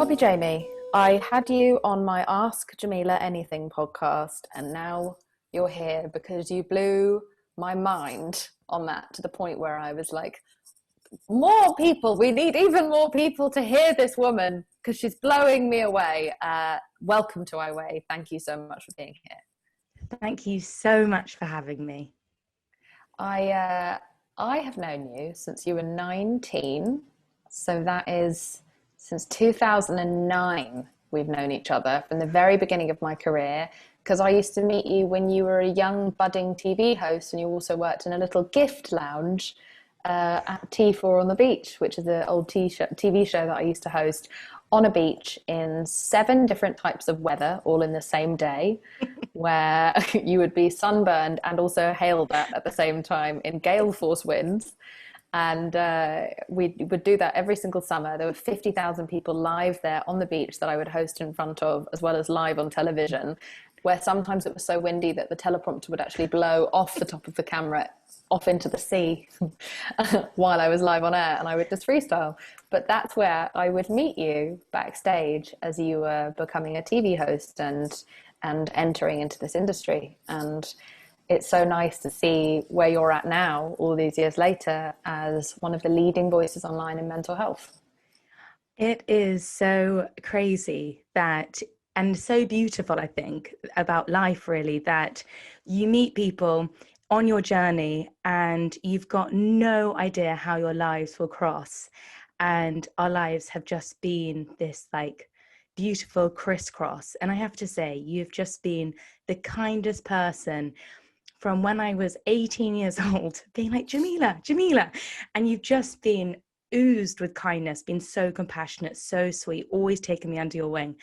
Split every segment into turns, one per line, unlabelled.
Poppy Jamie, I had you on my Ask Jameela Anything podcast, and now you're here because you blew my mind on that to the point where I was like, more people, we need even more people to hear this woman because she's blowing me away. Welcome to My Way. Thank you so much for being here.
Thank you so much for having me.
I have known you since you were 19, so that is since 2009 we've known each other from the very beginning of my career, because I used to meet you when you were a young budding TV host and you also worked in a little gift lounge at T4 on the Beach, which is an old TV show that I used to host on a beach in 7 different types of weather, all in the same day, where you would be sunburned and also hailed at the same time in gale force winds. And we would do that every single summer. There were 50,000 people live there on the beach that I would host in front of, as well as live on television, where sometimes it was so windy that the teleprompter would actually blow off the top of the camera off into the sea while I was live on air, and I would just freestyle. But that's where I would meet you backstage as you were becoming a TV host and entering into this industry. And it's so nice to see where you're at now, all these years later, as one of the leading voices online in mental health.
It is so crazy that, and so beautiful, I think, about life really, that you meet people on your journey and you've got no idea how your lives will cross. And our lives have just been this like beautiful crisscross. And I have to say, you've just been the kindest person from when I was 18 years old, being like, Jameela. And you've just been oozed with kindness, been so compassionate, so sweet, always taken me under your wing.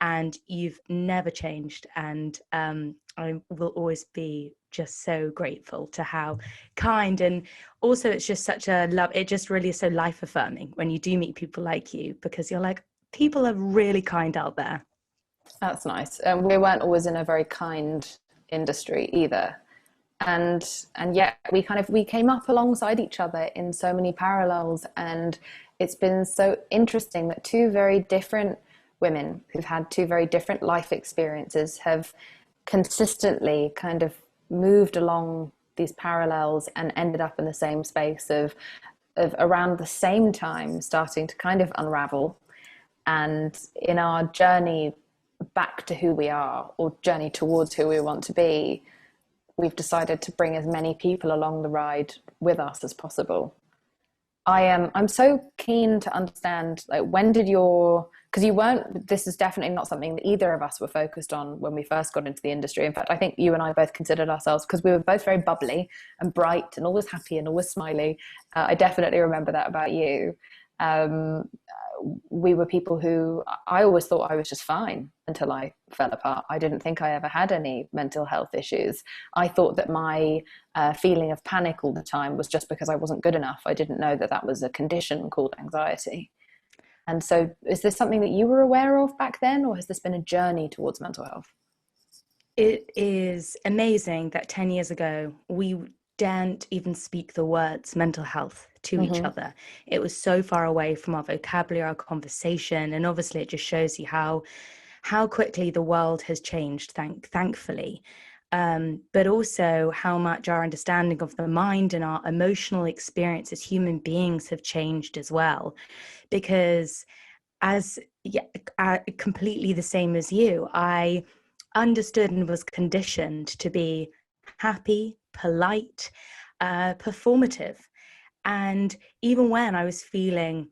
And you've never changed. And I will always be just so grateful to how kind. And also it's just such a love. It just really is so life affirming when you do meet people like you, because you're like, people are really kind out there.
That's nice. We weren't always in a very kind industry either. And yet we came up alongside each other in so many parallels. And it's been so interesting that 2 very different women who've had 2 very different life experiences have consistently kind of moved along these parallels and ended up in the same space of around the same time starting to kind of unravel. And in our journey back to who we are, or journey towards who we want to be, we've decided to bring as many people along the ride with us as possible. I'm so keen to understand, like, when did this is definitely not something that either of us were focused on when we first got into the industry. In fact, I think you and I both considered ourselves, because we were both very bubbly and bright and always happy and always smiley. I definitely remember that about you. We were people who, I always thought I was just fine until I fell apart. I didn't think I ever had any mental health issues. I thought that my feeling of panic all the time was just because I wasn't good enough. I didn't know that that was a condition called anxiety. And so is this something that you were aware of back then, or has this been a journey towards mental health?
It is amazing that 10 years ago, we daren't even speak the words mental health to each other. It was so far away from our vocabulary, our conversation. And obviously it just shows you how quickly the world has changed, thankfully. But also how much our understanding of the mind and our emotional experience as human beings have changed as well. Because completely the same as you, I understood and was conditioned to be happy, polite, performative. And even when I was feeling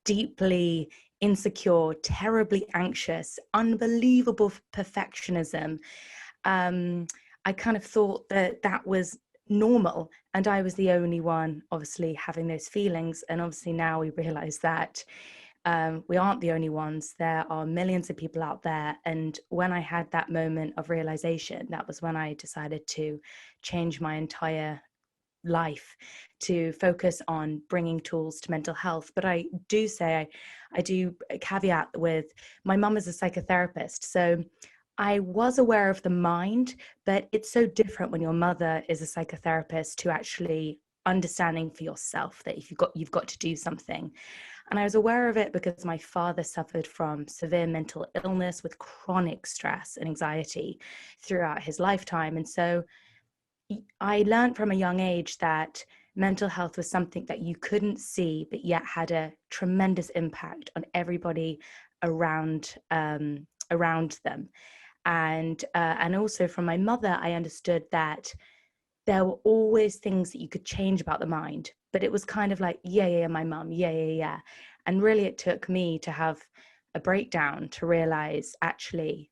deeply insecure, terribly anxious, unbelievable perfectionism, I kind of thought that was normal, and I was the only one obviously having those feelings. And obviously now we realize that we aren't the only ones. There are millions of people out there. And when I had that moment of realization, that was when I decided to change my entire life to focus on bringing tools to mental health. But I do say, I do caveat with, my mum is a psychotherapist, so I was aware of the mind, but it's so different when your mother is a psychotherapist to actually understanding for yourself that if you've got to do something. And I was aware of it because my father suffered from severe mental illness with chronic stress and anxiety throughout his lifetime. And so I learned from a young age that mental health was something that you couldn't see, but yet had a tremendous impact on everybody around around them. And also from my mother, I understood that there were always things that you could change about the mind, but it was kind of like, yeah, my mum, yeah. And really it took me to have a breakdown to realize, actually,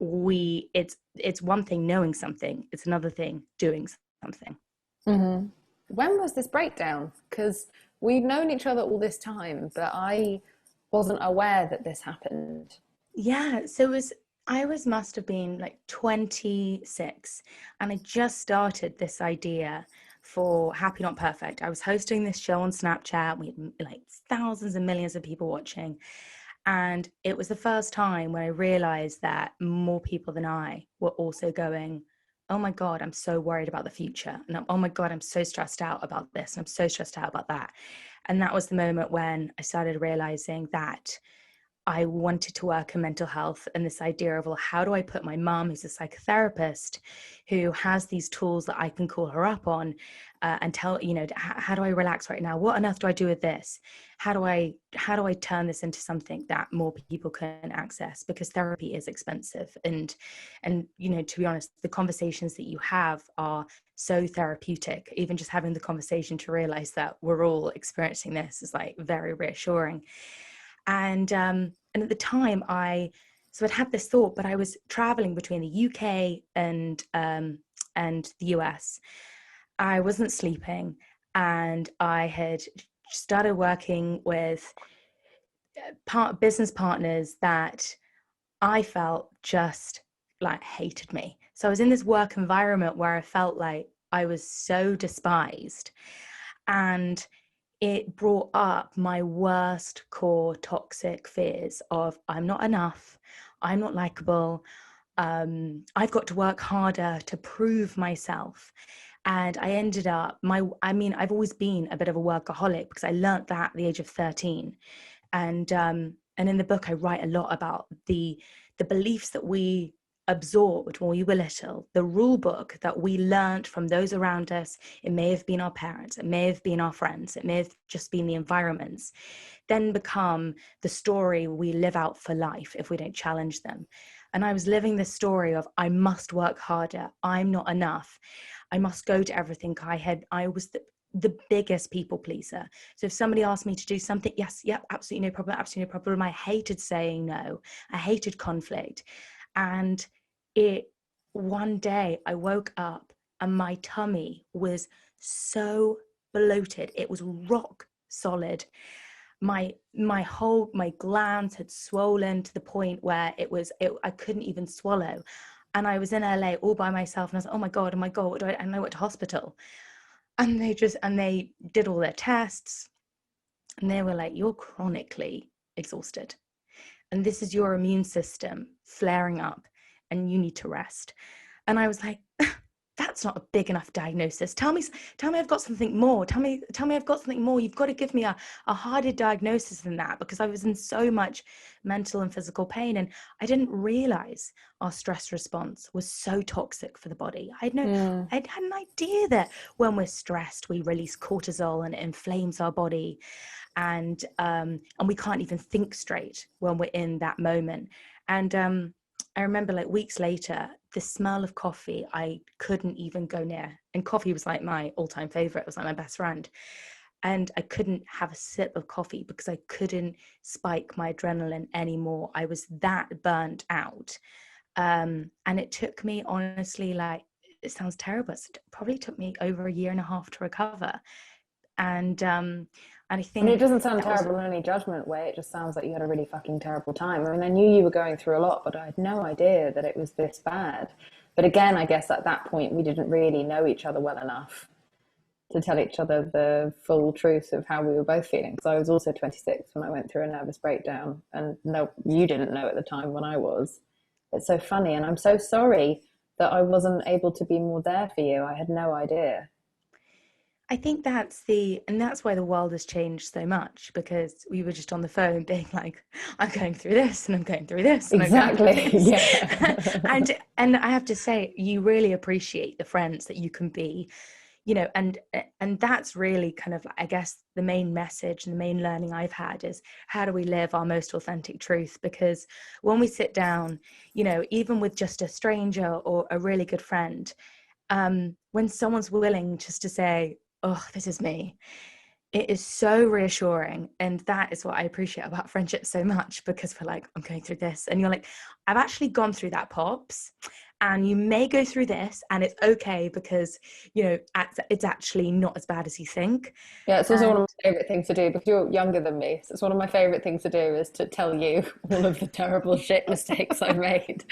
it's one thing knowing something, it's another thing doing something.
Mm-hmm. When was this breakdown? Because we've known each other all this time, but I wasn't aware that this happened.
Yeah, so I must have been like 26, and I just started this idea for Happy Not Perfect. I was hosting this show on Snapchat. We had like thousands and millions of people watching. And it was the first time when I realized that more people than I were also going, oh my God, I'm so worried about the future. And oh my God, I'm so stressed out about this. And I'm so stressed out about that. And that was the moment when I started realizing that I wanted to work in mental health, and this idea of, well, how do I put my mom, who's a psychotherapist, who has these tools that I can call her up on, and tell, how do I relax right now? What on earth do I do with this? How do I turn this into something that more people can access? Because therapy is expensive, and to be honest, the conversations that you have are so therapeutic. Even just having the conversation to realize that we're all experiencing this is like very reassuring. And at the time, I'd had this thought, but I was traveling between the UK and the US. I wasn't sleeping, and I had started working with business partners that I felt just like hated me. So I was in this work environment where I felt like I was so despised, and it brought up my worst core toxic fears of, I'm not enough, I'm not likable, I've got to work harder to prove myself. And I ended up, I've always been a bit of a workaholic because I learned that at the age of 13. And in the book, I write a lot about the beliefs that we absorbed when we were little, the rule book that we learned from those around us. It may have been our parents, it may have been our friends, it may have just been the environments, then become the story we live out for life if we don't challenge them. And I was living this story of, I must work harder, I'm not enough, I must go to everything. I was the biggest people pleaser. So if somebody asked me to do something, yes, yep, absolutely no problem. I hated saying no. I hated conflict. And one day I woke up and my tummy was so bloated. It was rock solid. My glands had swollen to the point where I couldn't even swallow. And I was in LA all by myself, and I was like, oh my God, what do I? And I went to hospital, and they did all their tests, and they were like, you're chronically exhausted, and this is your immune system flaring up, and you need to rest. And I was like, that's not a big enough diagnosis. Tell me I've got something more. Tell me I've got something more. You've got to give me a harder diagnosis than that, because I was in so much mental and physical pain. And I didn't realize our stress response was so toxic for the body. I had an idea that when we're stressed, we release cortisol and it inflames our body. And we can't even think straight when we're in that moment. And I remember, like, weeks later, the smell of coffee I couldn't even go near. And coffee was like my all-time favorite. It was like my best friend. And I couldn't have a sip of coffee because I couldn't spike my adrenaline anymore. I was that burnt out. And it took me, honestly, like, it sounds terrible, it probably took me over a year and a half to recover. And I think
It doesn't sound
that was,
terrible in any judgment way. It just sounds like you had a really fucking terrible time. I mean, I knew you were going through a lot, but I had no idea that it was this bad. But again, I guess at that point, we didn't really know each other well enough to tell each other the full truth of how we were both feeling. Because I was also 26 when I went through a nervous breakdown. And no, you didn't know at the time when I was. It's so funny. And I'm so sorry that I wasn't able to be more there for you. I had no idea.
I think that's why the world has changed so much, because we were just on the phone being like, I'm going through this and I'm going through this and I'm going through
Exactly.
this.
Yeah.
And I have to say, you really appreciate the friends that you can be, and that's really kind of, I guess, the main message and the main learning I've had is, how do we live our most authentic truth? Because when we sit down, even with just a stranger or a really good friend, when someone's willing just to say, oh, this is me, it is so reassuring. And that is what I appreciate about friendship so much, because we're like, I'm going through this. And you're like, I've actually gone through that, Pops. And you may go through this, and it's okay, because, it's actually not as bad as you think.
Yeah, it's also one
And
of my favorite things to do because you're younger than me. So it's one of my favorite things to do is to tell you all of the terrible shit mistakes I've made,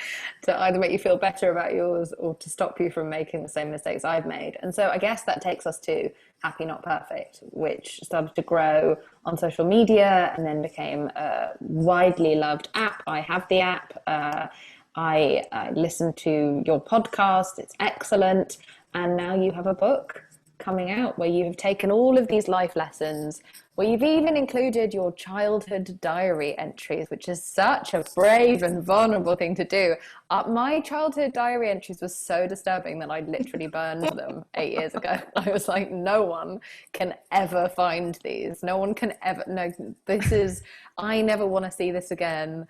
to either make you feel better about yours or to stop you from making the same mistakes I've made. And so I guess that takes us to Happy Not Perfect, which started to grow on social media and then became a widely loved app. I have the app. I listen to your podcast. It's excellent. And now you have a book coming out where you've taken all of these life lessons, where you've even included your childhood diary entries, which is such a brave and vulnerable thing to do. My childhood diary entries were so disturbing that I literally burned them 8 years ago. I was like, no one can ever find these. No one can ever, no, I never want to see this again.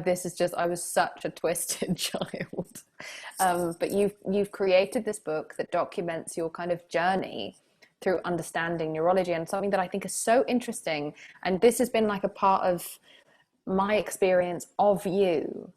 This is just, I was such a twisted child. But you've created this book that documents your kind of journey through understanding neurology, and something that I think is so interesting. And this has been like a part of my experience of you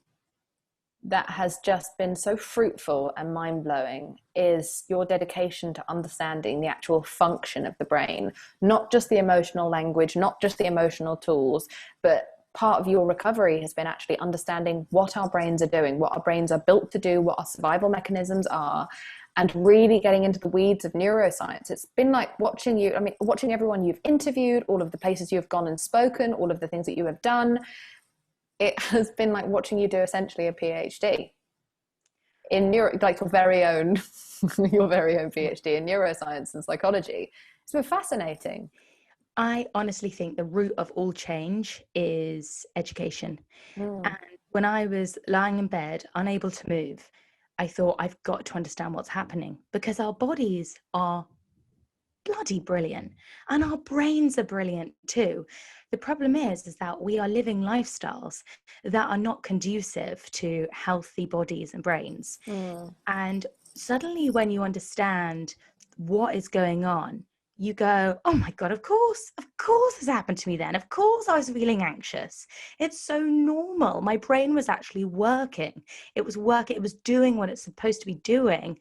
that has just been so fruitful and mind-blowing, is your dedication to understanding the actual function of the brain, not just the emotional language, not just the emotional tools, but part of your recovery has been actually understanding what our brains are doing, what our brains are built to do, what our survival mechanisms are, and really getting into the weeds of neuroscience. It's been like watching you, watching everyone you've interviewed, all of the places you've gone and spoken, all of the things that you have done. It has been like watching you do essentially a PhD in like your very own PhD in neuroscience and psychology. It's been fascinating.
I honestly think the root of all change is education.
Mm.
And when I was lying in bed, unable to move, I thought, I've got to understand what's happening, because our bodies are bloody brilliant and our brains are brilliant too. The problem is that we are living lifestyles that are not conducive to healthy bodies and brains.
Mm.
And suddenly, when you understand what is going on, you go, oh my God, of course this happened to me then. Of course I was feeling anxious. It's so normal. My brain was actually working. It was working. It was doing what it's supposed to be doing.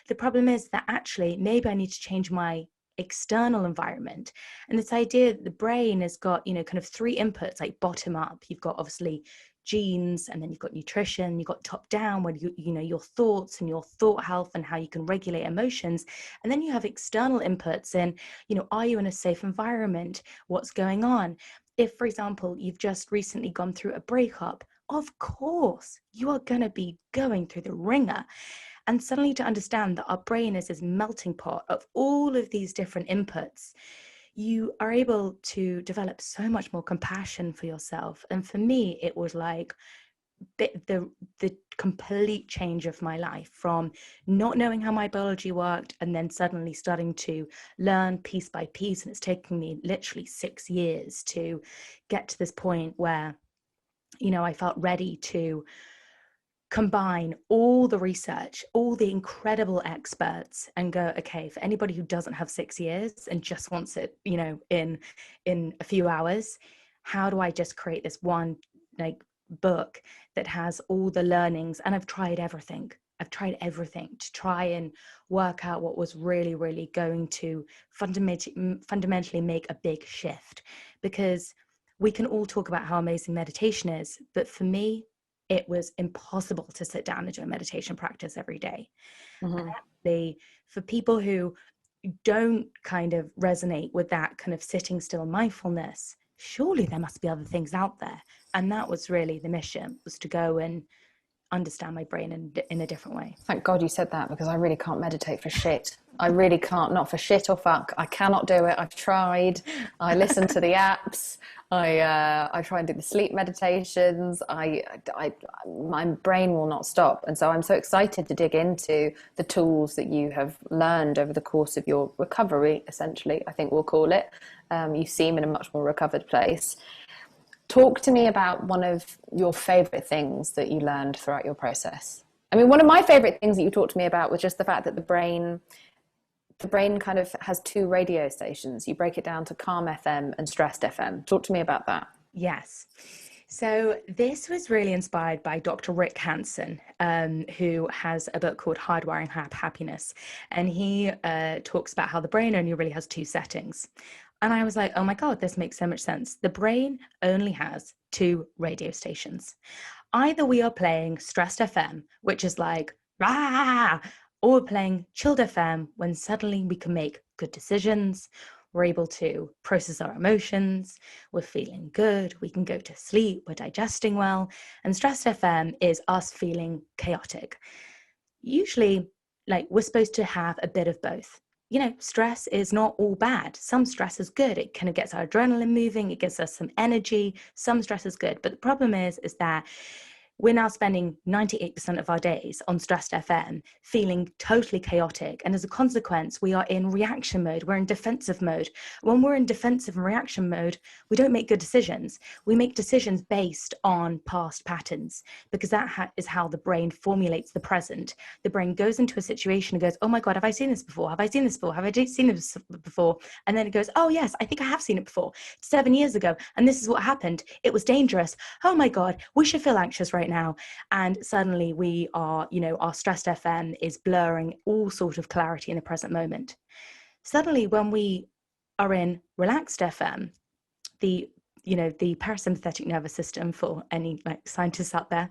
The problem is that actually, maybe I need to change my external environment. And this idea that the brain has got, kind of three inputs, like bottom up. You've got obviously genes, and then you've got nutrition, you've got top down, where your thoughts and your thought health and how you can regulate emotions. And then you have external inputs in, are you in a safe environment? What's going on? If, for example, you've just recently gone through a breakup, of course you are going to be going through the ringer. And suddenly, to understand that our brain is this melting pot of all of these different inputs, you are able to develop so much more compassion for yourself. And for me, it was like the complete change of my life, from not knowing how my biology worked and then suddenly starting to learn piece by piece. And it's taken me literally 6 years to get to this point where, I felt ready to combine all the research, all the incredible experts, and go, okay, for anybody who doesn't have 6 years and just wants it, in a few hours, how do I just create this one book that has all the learnings? And I've tried everything to try and work out what was really, really going to fundamentally make a big shift. Because we can all talk about how amazing meditation is, but for me, it was impossible to sit down and do a meditation practice every day.
Mm-hmm.
And actually, for people who don't kind of resonate with that kind of sitting still mindfulness, surely there must be other things out there. And that was really the mission, was to go and understand my brain in a different way.
Thank God you said that, because I really can't meditate for shit. I really can't, not for shit or fuck. I cannot do it. I've tried. I listen to the apps. I try and do the sleep meditations. My brain will not stop. And so I'm so excited to dig into the tools that you have learned over the course of your recovery, essentially, I think we'll call it. You seem in a much more recovered place. Talk to me about one of your favorite things that you learned throughout your process. I mean, one of my favorite things that you talked to me about was just the fact that the brain kind of has two radio stations. You break it down to calm FM and stressed FM. Talk to me about that.
Yes. So this was really inspired by Dr. Rick Hanson, who has a book called Hardwiring Happiness. And he talks about how the brain only really has two settings. And I was like, oh my God, this makes so much sense. The brain only has two radio stations. Either we are playing stressed FM, which is like, rah, or we're playing chilled FM when suddenly we can make good decisions. We're able to process our emotions. We're feeling good. We can go to sleep. We're digesting well. And stressed FM is us feeling chaotic. Usually, like, we're supposed to have a bit of both. You know, stress is not all bad. Some stress is good. It kind of gets our adrenaline moving. It gives us some energy. Some stress is good. But the problem is that we're now spending 98% of our days on stressed FM, feeling totally chaotic. And as a consequence, we are in reaction mode. We're in defensive mode. When we're in defensive and reaction mode, we don't make good decisions. We make decisions based on past patterns, because that is how the brain formulates the present. The brain goes into a situation and goes, oh my God, have I seen this before? Have I seen this before? Have I seen this before? And then it goes, oh yes, I think I have seen it before. 7 years ago. And this is what happened. It was dangerous. Oh my God, we should feel anxious right now. And suddenly we are, our stressed FM is blurring all sort of clarity in the present moment. Suddenly when we are in relaxed FM, the parasympathetic nervous system, for any scientists out there.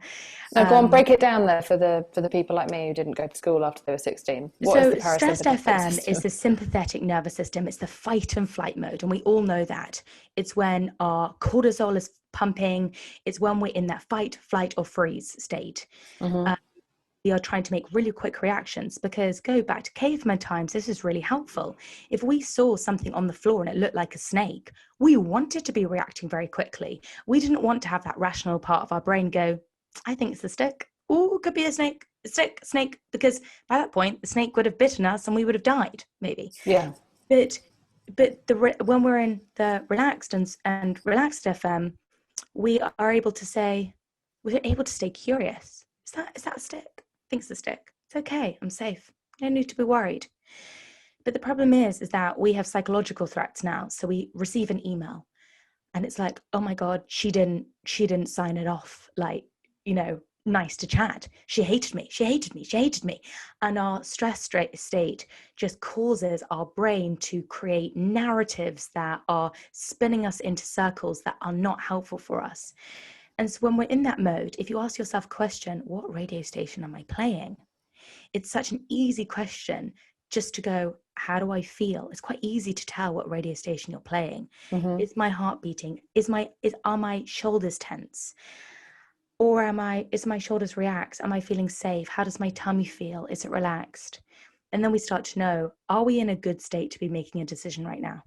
So go on, break it down there for the people like me who didn't go to school after they were 16. What is the parasympathetic
stressed FM
system?
is the sympathetic nervous system. It's the fight and flight mode. And we all know that. It's when our cortisol is pumping. It's when we're in that fight, flight, or freeze state.
Mm-hmm.
We are trying to make really quick reactions, because go back to caveman times, this is really helpful. If we saw something on the floor and it looked like a snake, we wanted to be reacting very quickly. We didn't want to have that rational part of our brain go, I think it's a stick. Oh, could be a snake, snake, because by that point the snake would have bitten us and we would have died, maybe.
Yeah.
But when we're in the relaxed and relaxed FM, we're able to stay curious. Is that a stick? I think it's a stick. It's okay. I'm safe. No need to be worried. But the problem is that we have psychological threats now. So we receive an email and it's like, oh my God, she didn't sign it off. Nice to chat. She hated me. And our stress state just causes our brain to create narratives that are spinning us into circles that are not helpful for us. And so when we're in that mode, if you ask yourself a question, what radio station am I playing? It's such an easy question just to go, how do I feel? It's quite easy to tell what radio station you're playing. Mm-hmm. Is my heart beating? Are my shoulders tense? Or is my shoulders relaxed? Am I feeling safe? How does my tummy feel? Is it relaxed? And then we start to know, are we in a good state to be making a decision right now?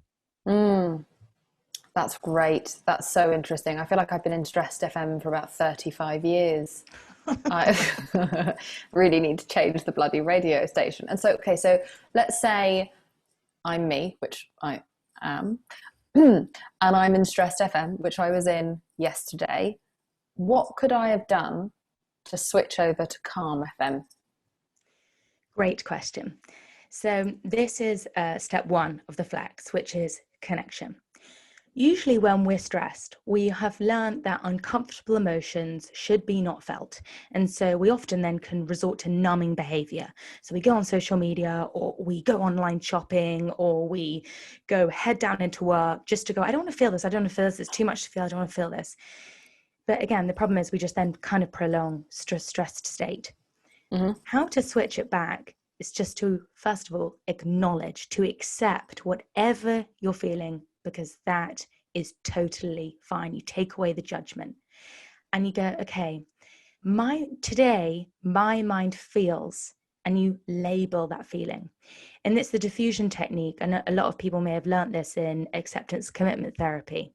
That's great. That's so interesting. I feel like I've been in stressed FM for about 35 years. I really need to change the bloody radio station. And so let's say I'm me, which I am, and I'm in stressed FM, which I was in yesterday. What could I have done to switch over to calm FM?
Great question. So this is step one of the flex, which is connection. Usually when we're stressed, we have learned that uncomfortable emotions should be not felt. And so we often then can resort to numbing behavior. So we go on social media, or we go online shopping, or we go head down into work just to go, I don't want to feel this. It's too much to feel. I don't want to feel this. But again, the problem is we just then kind of prolong stressed state. Mm-hmm. How to switch it back is just to, first of all, acknowledge, to accept whatever you're feeling, because that is totally fine. You take away the judgment and you go, okay, my mind feels, and you label that feeling. And it's the diffusion technique. And a lot of people may have learnt this in acceptance commitment therapy.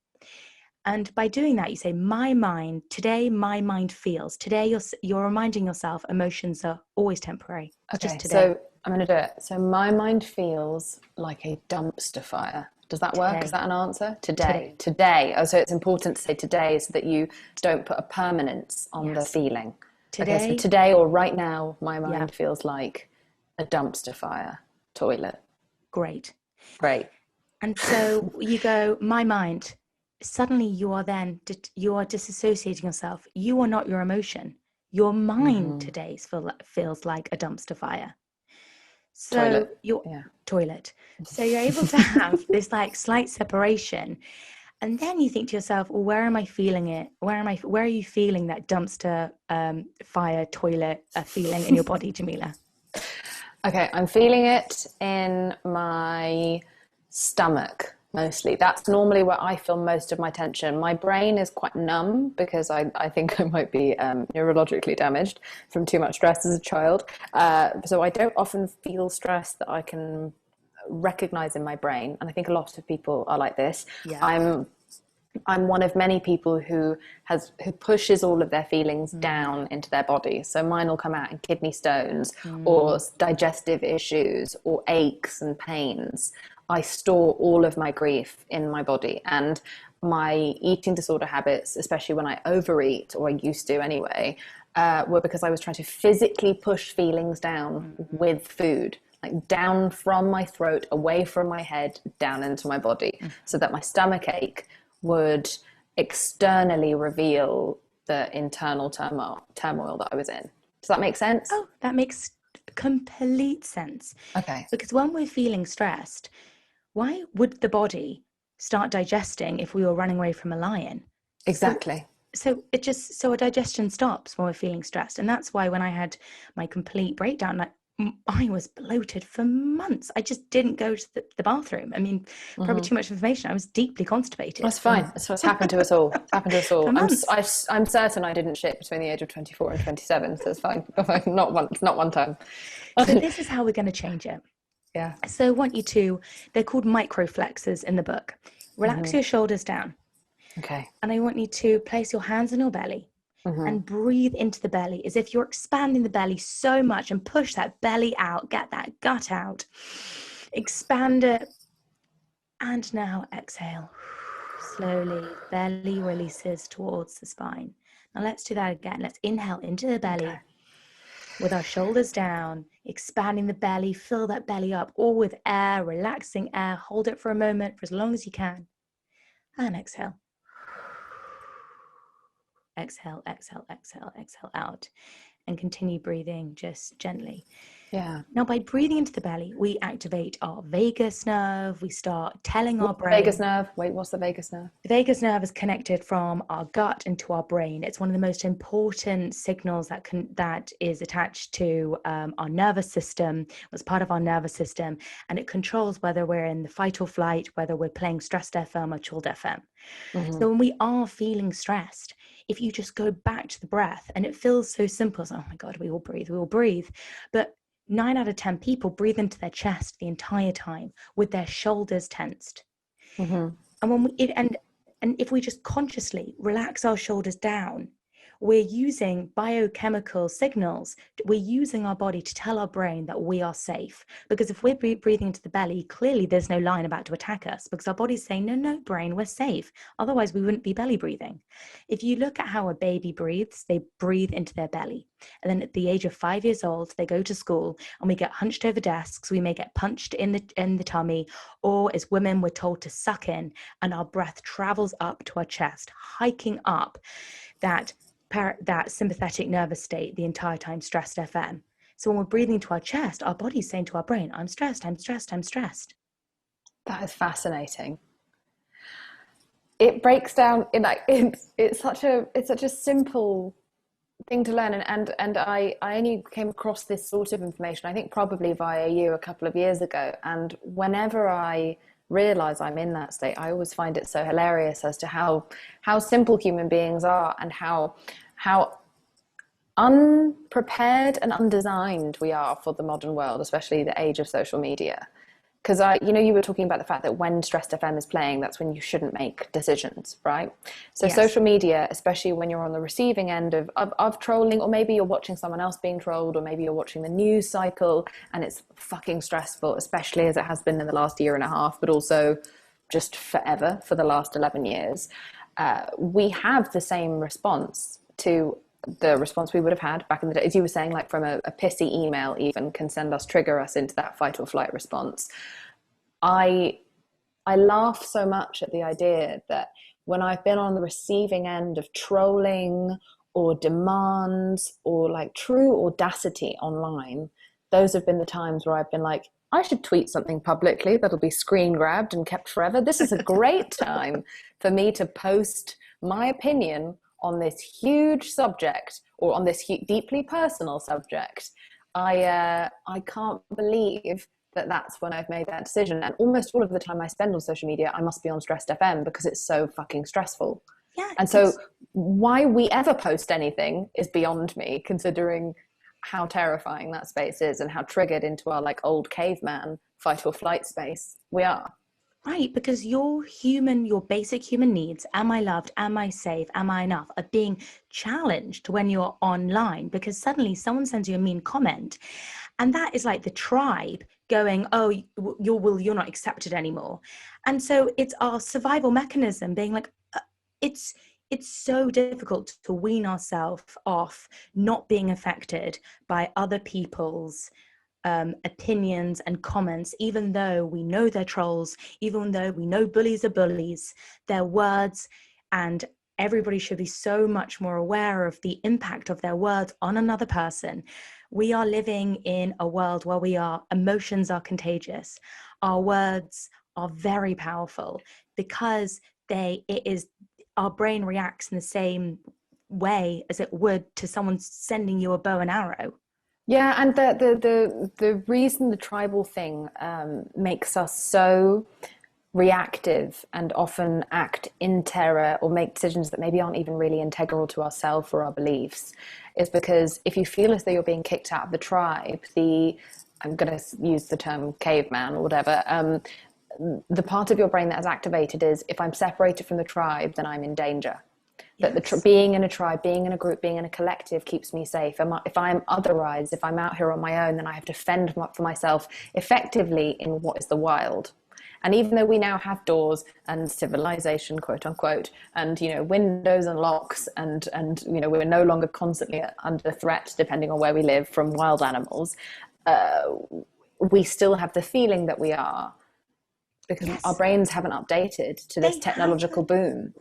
And by doing that, you say, my mind, today, my mind feels. Today, you're reminding yourself emotions are always temporary. It's
Okay,
just today.
so I'm going to do it. So my mind feels like a dumpster fire. Does that work?
Today.
Is that an answer? Today. Oh, so it's important to say today so that you don't put a permanence on the feeling.
Today.
Okay, so today or right now, my mind
Yeah.
feels like a dumpster fire toilet.
Great.
And
so you go, my mind, suddenly you are disassociating yourself. You are not your emotion. Your mind today feels like a dumpster fire. So toilet. So you're able to have this like slight separation. And then you think to yourself, well, where am I feeling it? Where are you feeling that dumpster fire toilet feeling in your body, Jameela?
Okay, I'm feeling it in my stomach mostly. That's normally where I feel most of my tension. My brain is quite numb because I think I might be neurologically damaged from too much stress as a child. So I don't often feel stress that I can recognize in my brain. And I think a lot of people are like this.
Yeah.
I'm one of many people who pushes all of their feelings down into their body. So mine will come out in kidney stones or digestive issues or aches and pains. I store all of my grief in my body, and my eating disorder habits, especially when I overeat, or I used to anyway, were because I was trying to physically push feelings down with food, like down from my throat, away from my head, down into my body, so that my stomach ache would externally reveal the internal turmoil that I was in. Does that make sense?
Oh, that makes complete sense.
Okay.
Because when we're feeling stressed, why would the body start digesting if we were running away from a lion?
Exactly.
So our digestion stops when we're feeling stressed. And that's why when I had my complete breakdown, I was bloated for months. I just didn't go to the bathroom. I mean, probably too much information. I was deeply constipated.
That's fine. That's what's happened to us all. It's happened to us all.
For months.
I'm certain I didn't shit between the age of 24 and 27, so it's fine. Not one time.
So this is how we're going to change it.
Yeah.
So I want you to, they're called microflexes in the book. Relax your shoulders down.
Okay.
And I want you to place your hands on your belly and breathe into the belly as if you're expanding the belly so much, and push that belly out, get that gut out, expand it. And now exhale. Slowly, belly releases towards the spine. Now let's do that again. Let's inhale into the belly with our shoulders down, expanding the belly, fill that belly up, all with air, relaxing air. Hold it for a moment, for as long as you can. And exhale. Exhale, exhale, exhale, exhale out. And continue breathing just gently.
Yeah.
Now, by breathing into the belly, we activate our vagus nerve. We start telling our brain.
Vagus nerve. Wait, what's the vagus nerve?
The vagus nerve is connected from our gut into our brain. It's one of the most important signals that is attached to our nervous system. It's part of our nervous system, and it controls whether we're in the fight or flight, whether we're playing stressed FM or chilled FM. So when we are feeling stressed, if you just go back to the breath, and it feels so simple, so, oh my God, we all breathe. But 9 out of 10 people breathe into their chest the entire time with their shoulders tensed. And if we just consciously relax our shoulders down, we're using biochemical signals. We're using our body to tell our brain that we are safe. Because if we're breathing into the belly, clearly there's no lion about to attack us, because our body's saying, no, brain, we're safe. Otherwise, we wouldn't be belly breathing. If you look at how a baby breathes, they breathe into their belly. And then at the age of 5 years old, they go to school and we get hunched over desks. We may get punched in the tummy, or as women, we're told to suck in, and our breath travels up to our chest, hiking up that sympathetic nervous state the entire time, stressed FM. So when we're breathing to our chest, our body's saying to our brain, I'm stressed, I'm stressed, I'm stressed.
That is fascinating. It breaks down in like it's such a simple thing to learn, and I only came across this sort of information, I think probably via you a couple of years ago. And whenever I realize I'm in that state, I always find it so hilarious as to how simple human beings are, and how unprepared and undesigned we are for the modern world, especially the age of social media. Because you were talking about the fact that when Stressed FM is playing, that's when you shouldn't make decisions, right? So
Yes.
social media, especially when you're on the receiving end of trolling, or maybe you're watching someone else being trolled, or maybe you're watching the news cycle, and it's fucking stressful, especially as it has been in the last year and a half, but also just forever for the last 11 years. We have the same response to the response we would have had back in the day, as you were saying, like from a pissy email even can trigger us into that fight or flight response. I laugh so much at the idea that when I've been on the receiving end of trolling or demands or like true audacity online, those have been the times where I've been like, I should tweet something publicly that'll be screen grabbed and kept forever. This is a great time for me to post my opinion on this huge subject, or on this deeply personal subject. I can't believe that that's when I've made that decision. And almost all of the time I spend on social media, I must be on Stressed FM because it's so fucking stressful.
Yeah.
And so why we ever post anything is beyond me, considering how terrifying that space is and how triggered into our like old caveman fight or flight space we are.
Right, because your basic human needs, am I loved, am I safe, am I enough, are being challenged when you're online, because suddenly someone sends you a mean comment, and that is like the tribe going, oh, you're not accepted anymore. And so it's our survival mechanism being like, it's so difficult to wean ourselves off not being affected by other people's opinions and comments, even though we know they're trolls, even though we know bullies are bullies, their words, and everybody should be so much more aware of the impact of their words on another person. We are living in a world where emotions are contagious. Our words are very powerful because our brain reacts in the same way as it would to someone sending you a bow and arrow.
Yeah, and the reason the tribal thing makes us so reactive and often act in terror or make decisions that maybe aren't even really integral to ourselves or our beliefs is because if you feel as though you're being kicked out of the tribe, I'm going to use the term caveman or whatever, the part of your brain that is activated is, if I'm separated from the tribe, then I'm in danger. That being in a tribe, being in a group, being in a collective keeps me safe. If I'm otherized, if I'm out here on my own, then I have to fend for myself effectively in what is the wild. And even though we now have doors and civilization, quote unquote, and windows and locks, and we're no longer constantly under threat, depending on where we live, from wild animals, we still have the feeling that we are, because our brains haven't updated to this technological boom.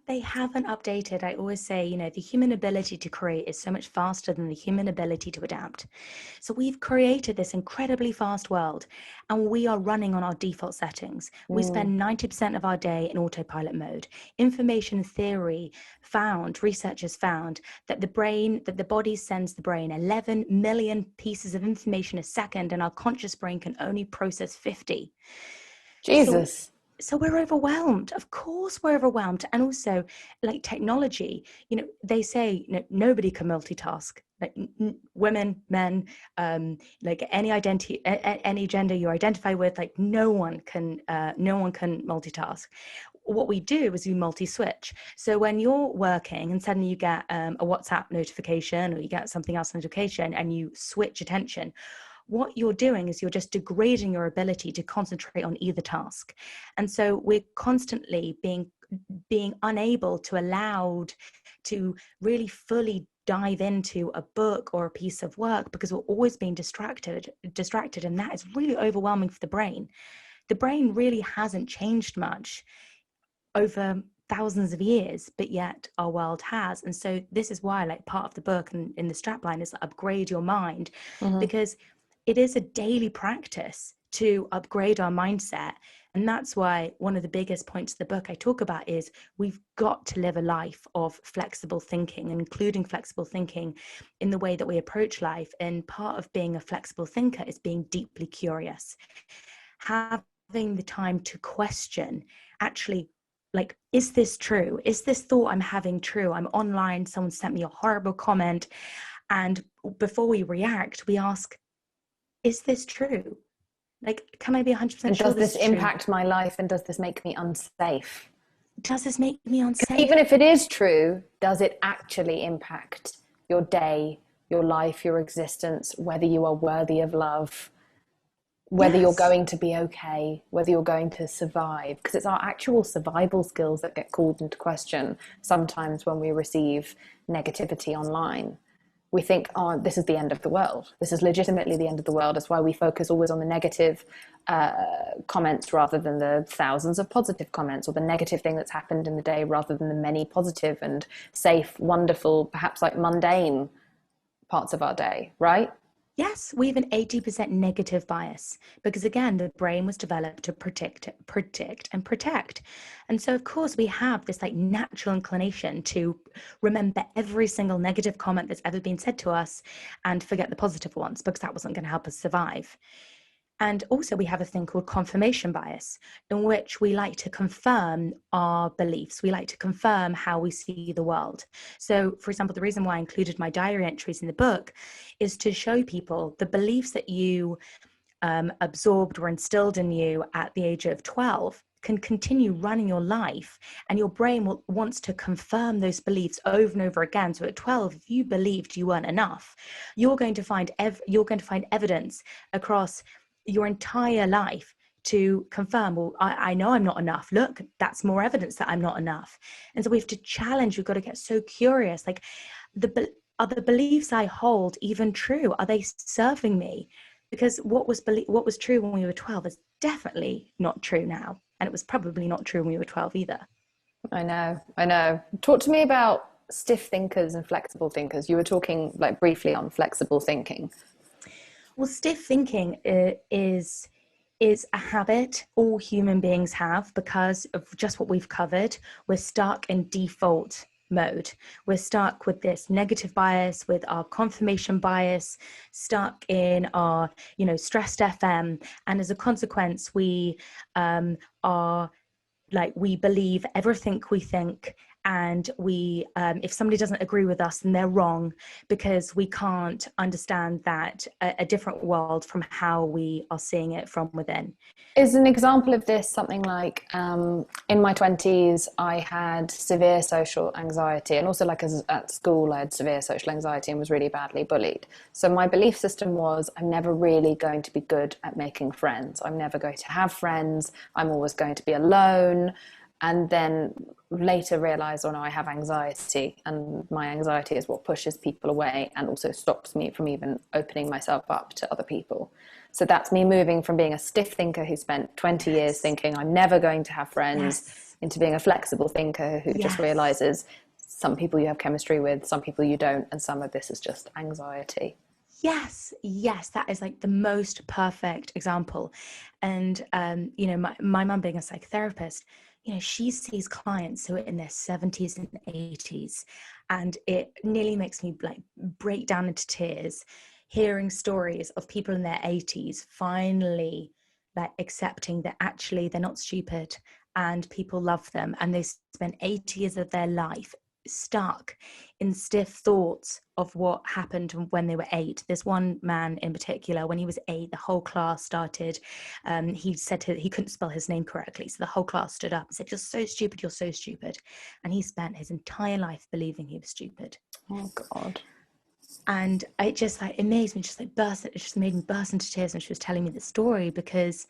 They haven't updated. I always say, the human ability to create is so much faster than the human ability to adapt. So we've created this incredibly fast world, and we are running on our default settings. We spend 90% of our day in autopilot mode. Information theory researchers found that the body sends the brain 11 million pieces of information a second, and our conscious brain can only process 50.
Jesus.
So we're overwhelmed. Of course we're overwhelmed. And also, like technology, they say nobody can multitask. Like women, men, like any identity, any gender you identify with, like no one can multitask. What we do is we multi-switch. So when you're working and suddenly you get a WhatsApp notification, or you get something else notification, and you switch attention, what you're doing is you're just degrading your ability to concentrate on either task. And so we're constantly being unable to really fully dive into a book or a piece of work, because we're always being distracted, and that is really overwhelming for the brain. The brain really hasn't changed much over thousands of years, but yet our world has. And so this is why, like, part of the book and in the strapline is upgrade your mind, because it is a daily practice to upgrade our mindset. And that's why one of the biggest points of the book I talk about is we've got to live a life of flexible thinking, including flexible thinking in the way that we approach life. And part of being a flexible thinker is being deeply curious, having the time to question, actually, like, is this true? Is this thought I'm having true? I'm online, someone sent me a horrible comment. And before we react, we ask, is this true? Like, can I be 100%
And
sure
does
this
this
is true?
impact my life? And does this make me unsafe?
Does this make me unsafe?
Even if it is true, does it actually impact your day, your life, your existence, whether you are worthy of love, whether you're
Yes.
going to be okay, whether you're going to survive? Because it's our actual survival skills that get called into question sometimes when we receive negativity online. We think, oh, this is the end of the world. This is legitimately the end of the world. That's why we focus always on the negative comments rather than the thousands of positive comments, or the negative thing that's happened in the day rather than the many positive and safe, wonderful, perhaps like mundane parts of our day, right?
Yes, we have an 80% negative bias because, again, the brain was developed to predict, and protect. And so, of course, we have this like natural inclination to remember every single negative comment that's ever been said to us and forget the positive ones because that wasn't going to help us survive. And also, we have a thing called confirmation bias, in which we like to confirm our beliefs. We like to confirm how we see the world. So, for example, the reason why I included my diary entries in the book is to show people the beliefs that you absorbed or instilled in you at the age of 12 can continue running your life, and your brain wants to confirm those beliefs over and over again. So at 12, if you believed you weren't enough, you're going to find evidence across your entire life to confirm, well, I know I'm not enough. Look, that's more evidence that I'm not enough. And so we have to challenge, we've got to get so curious, like, are the beliefs I hold even true? Are they serving me? Because what was true when we were 12 is definitely not true now. And it was probably not true when we were 12 either.
I know, I know. Talk to me about stiff thinkers and flexible thinkers. You were talking like briefly on flexible thinking.
Well, stiff thinking is a habit all human beings have because of just what we've covered. We're stuck in default mode. We're stuck with this negative bias, with our confirmation bias, stuck in our, stressed FM. And as a consequence, we are like, we believe everything we think, and we if somebody doesn't agree with us, then they're wrong, because we can't understand that a different world from how we are seeing it from within.
Is an example of this something like, in my 20s, I had severe social anxiety, and also like at school, I had severe social anxiety and was really badly bullied. So my belief system was, I'm never really going to be good at making friends. I'm never going to have friends. I'm always going to be alone. And then later realized, oh no, I have anxiety, and my anxiety is what pushes people away and also stops me from even opening myself up to other people. So that's me moving from being a stiff thinker who spent 20 years thinking I'm never going to have friends,
Yes.
into being a flexible thinker who just
Yes.
realizes some people you have chemistry with, some people you don't, and some of this is just anxiety.
Yes, that is like the most perfect example. And my mum being a psychotherapist, she sees clients who are in their 70s and 80s, and it nearly makes me like break down into tears hearing stories of people in their 80s finally like accepting that actually they're not stupid and people love them, and they spent 80 years of their life stuck in stiff thoughts of what happened when they were 8. There's one man in particular, when he was 8, the whole class started, he said he couldn't spell his name correctly, so the whole class stood up and said, you're so stupid, you're so stupid. And he spent his entire life believing he was stupid.
Oh God.
And it just like, it made me just like it just made me burst into tears when she was telling me the story, because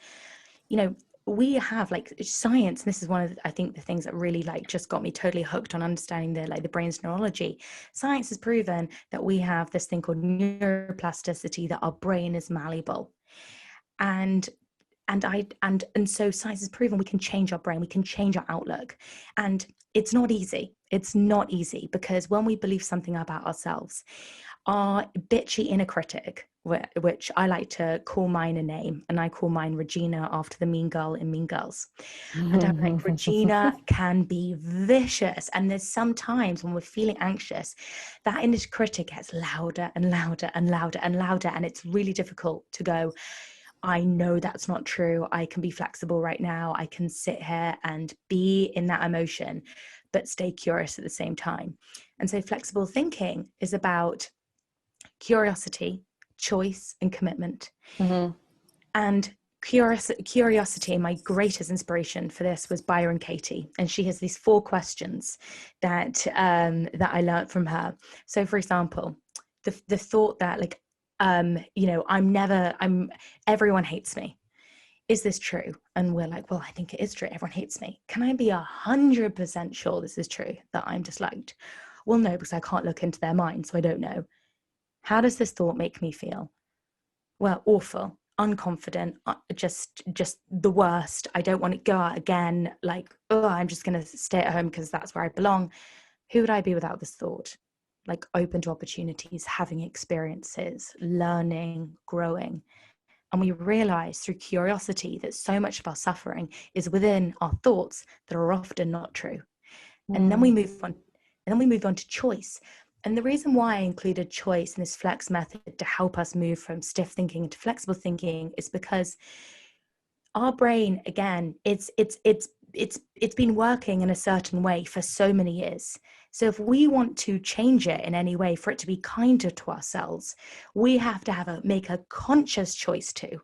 we have like science, and this is one of I think the things that really like just got me totally hooked on understanding the brain's neurology. Science has proven that we have this thing called neuroplasticity, that our brain is malleable, and so science has proven we can change our brain, we can change our outlook. And it's not easy, because when we believe something about ourselves, our bitchy inner critic, which I like to call mine a name, and I call mine Regina after the mean girl in Mean Girls. And I'm like, Regina can be vicious. And there's some times when we're feeling anxious, that inner critic gets louder and louder and louder and louder. And it's really difficult to go, I know that's not true. I can be flexible right now. I can sit here and be in that emotion, but stay curious at the same time. And so flexible thinking is about curiosity, choice, and commitment.
Mm-hmm.
And curiosity, my greatest inspiration for this was Byron Katie, and she has these 4 questions that that I learned from her. So, for example, the thought that like everyone hates me. Is this true? And we're like, well, I think it is true. Everyone hates me. Can I be 100% sure this is true, that I'm disliked? Well, no, because I can't look into their mind, so I don't know. How does this thought make me feel? Well, awful, unconfident, just the worst. I don't want to go out again. Like, oh, I'm just going to stay at home because that's where I belong. Who would I be without this thought? Like, open to opportunities, having experiences, learning, growing. And we realize through curiosity that so much of our suffering is within our thoughts that are often not true. And then we move on. And then we move on to choice. And the reason why I included choice in this flex method to help us move from stiff thinking into flexible thinking is because our brain, again, it's been working in a certain way for so many years. So if we want to change it in any way for it to be kinder to ourselves, we have to make a conscious choice to.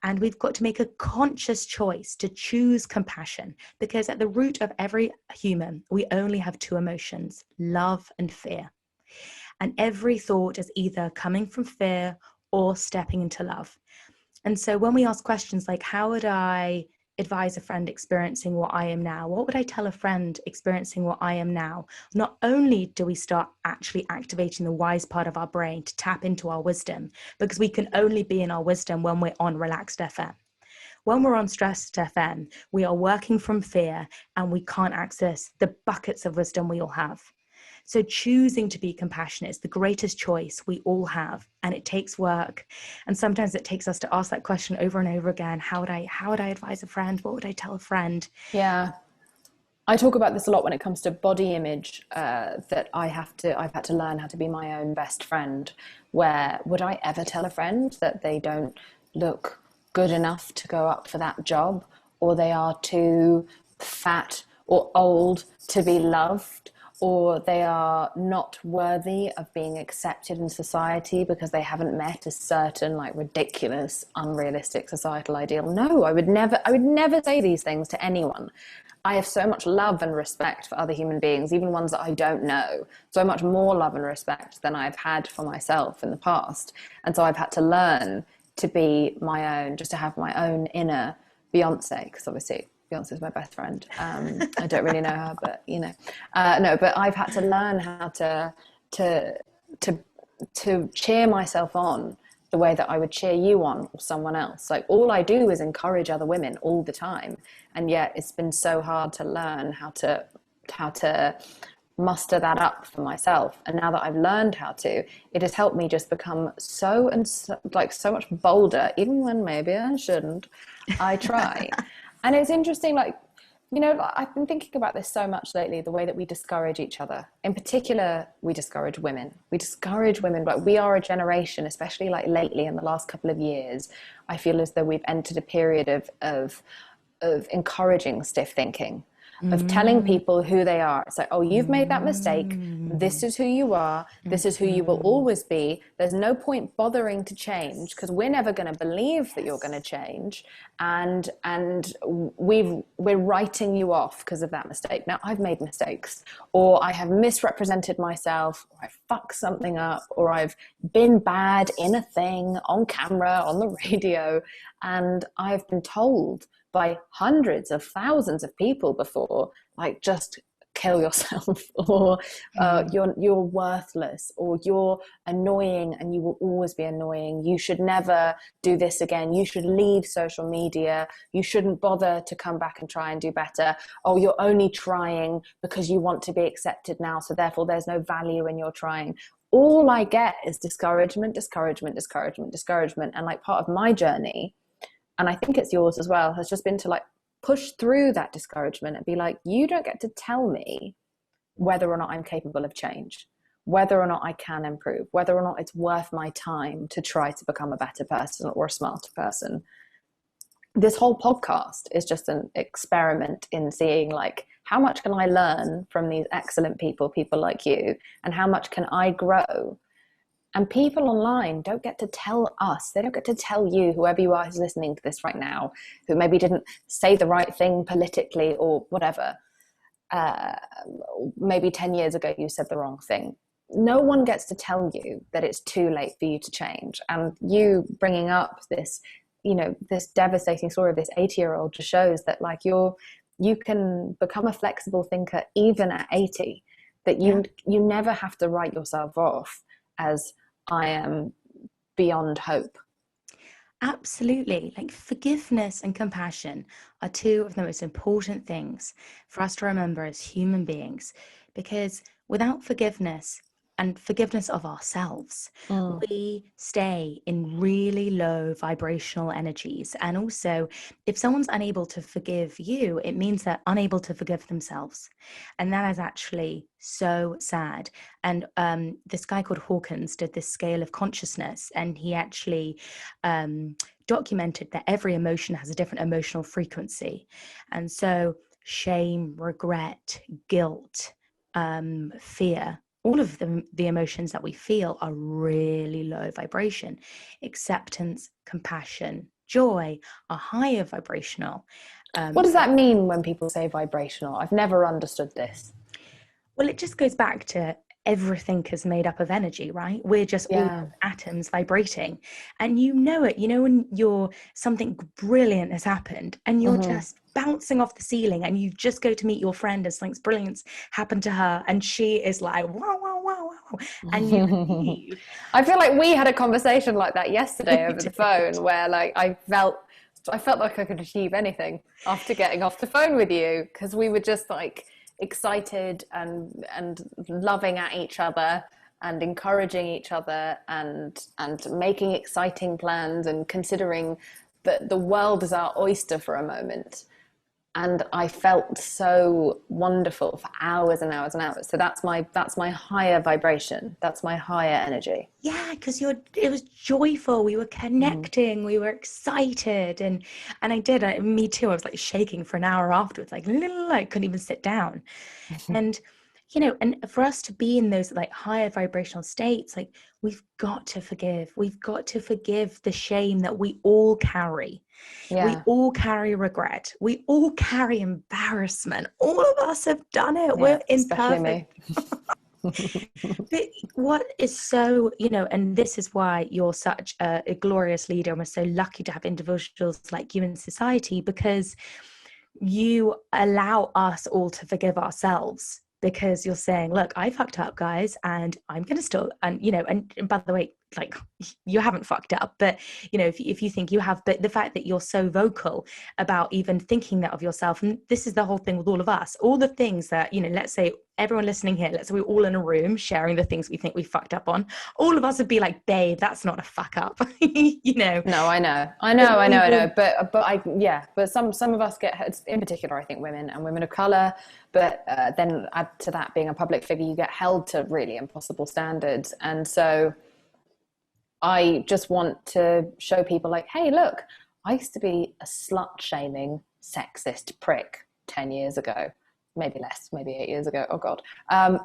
And we've got to make a conscious choice to choose compassion, because at the root of every human, we only have 2 emotions, love and fear. And every thought is either coming from fear or stepping into love. And so when we ask questions like, how would I advise a friend experiencing what I am now? What would I tell a friend experiencing what I am now? Not only do we start actually activating the wise part of our brain to tap into our wisdom, because we can only be in our wisdom when we're on relaxed FM. When we're on stressed FM, we are working from fear and we can't access the buckets of wisdom we all have. So choosing to be compassionate is the greatest choice we all have, and it takes work. And sometimes it takes us to ask that question over and over again. How would I advise a friend? What would I tell a friend?
Yeah. I talk about this a lot when it comes to body image, that I've had to learn how to be my own best friend. Where would I ever tell a friend that they don't look good enough to go up for that job, or they are too fat or old to be loved, or they are not worthy of being accepted in society because they haven't met a certain like ridiculous, unrealistic societal ideal? No, I would never say these things to anyone. I have so much love and respect for other human beings, even ones that I don't know, so much more love and respect than I've had for myself in the past. And so I've had to learn to be my own, just to have my own inner Beyonce, because obviously Beyonce's my best friend. I don't really know her, but no. But I've had to learn how to cheer myself on the way that I would cheer you on or someone else. Like, all I do is encourage other women all the time, and yet it's been so hard to learn how to muster that up for myself. And now that I've learned how to, it has helped me just become so much bolder, even when maybe I shouldn't. I try. And it's interesting, like, I've been thinking about this so much lately, the way that we discourage each other. In particular, we discourage women. Like, we are a generation, especially like lately in the last couple of years, I feel as though we've entered a period of encouraging stiff thinking, of telling people who they are. It's like, oh, you've made that mistake. This is who you are. This is who you will always be. There's no point bothering to change, because we're never going to believe that you're going to change. And we're writing you off because of that mistake. Now, I've made mistakes, or I have misrepresented myself, or I fucked something up, or I've been bad in a thing, on camera, on the radio, and I've been told by hundreds of thousands of people before, like, just kill yourself, or you're worthless, or you're annoying and you will always be annoying. You should never do this again. You should leave social media. You shouldn't bother to come back and try and do better. Oh, you're only trying because you want to be accepted now, so therefore there's no value in your trying. All I get is discouragement. And like, part of my journey, and I think it's yours as well, has just been to like push through that discouragement and be like, you don't get to tell me whether or not I'm capable of change. whether or not I can improve, whether or not it's worth my time to try to become a better person or a smarter person. This whole podcast is just an experiment in seeing, like, how much can I learn from these excellent people like you, and how much can I grow? And people online don't get to tell us, they don't get to tell you, whoever you are who's listening to this right now, who maybe didn't say the right thing politically or whatever. Maybe 10 years ago you said the wrong thing. No one gets to tell you that it's too late for you to change. And you bringing up this, this devastating story of this 80-year-old just shows that, like, you can become a flexible thinker even at 80, that you never have to write yourself off as I am beyond hope.
Absolutely. Like, forgiveness and compassion are two of the most important things for us to remember as human beings, because without forgiveness and forgiveness of ourselves, we stay in really low vibrational energies. And also, if someone's unable to forgive you, it means they're unable to forgive themselves. And that is actually so sad. And this guy called Hawkins did this scale of consciousness, and he actually documented that every emotion has a different emotional frequency. And so shame, regret, guilt, fear, all of the emotions that we feel are really low vibration. Acceptance, compassion, joy are higher vibrational.
What does that mean when people say vibrational? I've never understood this.
Well, it just goes back to everything is made up of energy, right? We're just all atoms vibrating. And you know it, when something brilliant has happened and you're just bouncing off the ceiling, and you just go to meet your friend and something's brilliant happened to her, and she is like, wow, wow, wow, wow. And you leave.
I feel like we had a conversation like that yesterday over the phone, where, like, I felt like I could achieve anything after getting off the phone with you, because we were just, like, excited and loving at each other and encouraging each other and making exciting plans and considering that the world is our oyster for a moment. And I felt so wonderful for hours and hours and hours. So that's my higher vibration. That's my higher energy.
Yeah, because it was joyful. We were connecting. We were excited, and me too. I was like shaking for an hour afterwards, like I couldn't even sit down. And and for us to be in those, like, higher vibrational states, like, we've got to forgive. We've got to forgive the shame that we all carry. Yeah. We all carry regret. We all carry embarrassment. All of us have done it. Yeah, we're imperfect. But what is so, and this is why you're such a glorious leader, and we're so lucky to have individuals like you in society, because you allow us all to forgive ourselves. Because you're saying, look, I fucked up, guys, and I'm going to still, and by the way, like, you haven't fucked up, but, if you think you have, but the fact that you're so vocal about even thinking that of yourself, and this is the whole thing with all of us, all the things that, let's say everyone listening here, let's say we're all in a room sharing the things we think we fucked up on, all of us would be like, babe, that's not a fuck up.
No, I know. But some of us get, in particular, I think women and women of color, but then add to that being a public figure, you get held to really impossible standards. And so I just want to show people, like, hey, look, I used to be a slut-shaming, sexist prick 10 years ago, maybe less, maybe 8 years ago, oh God,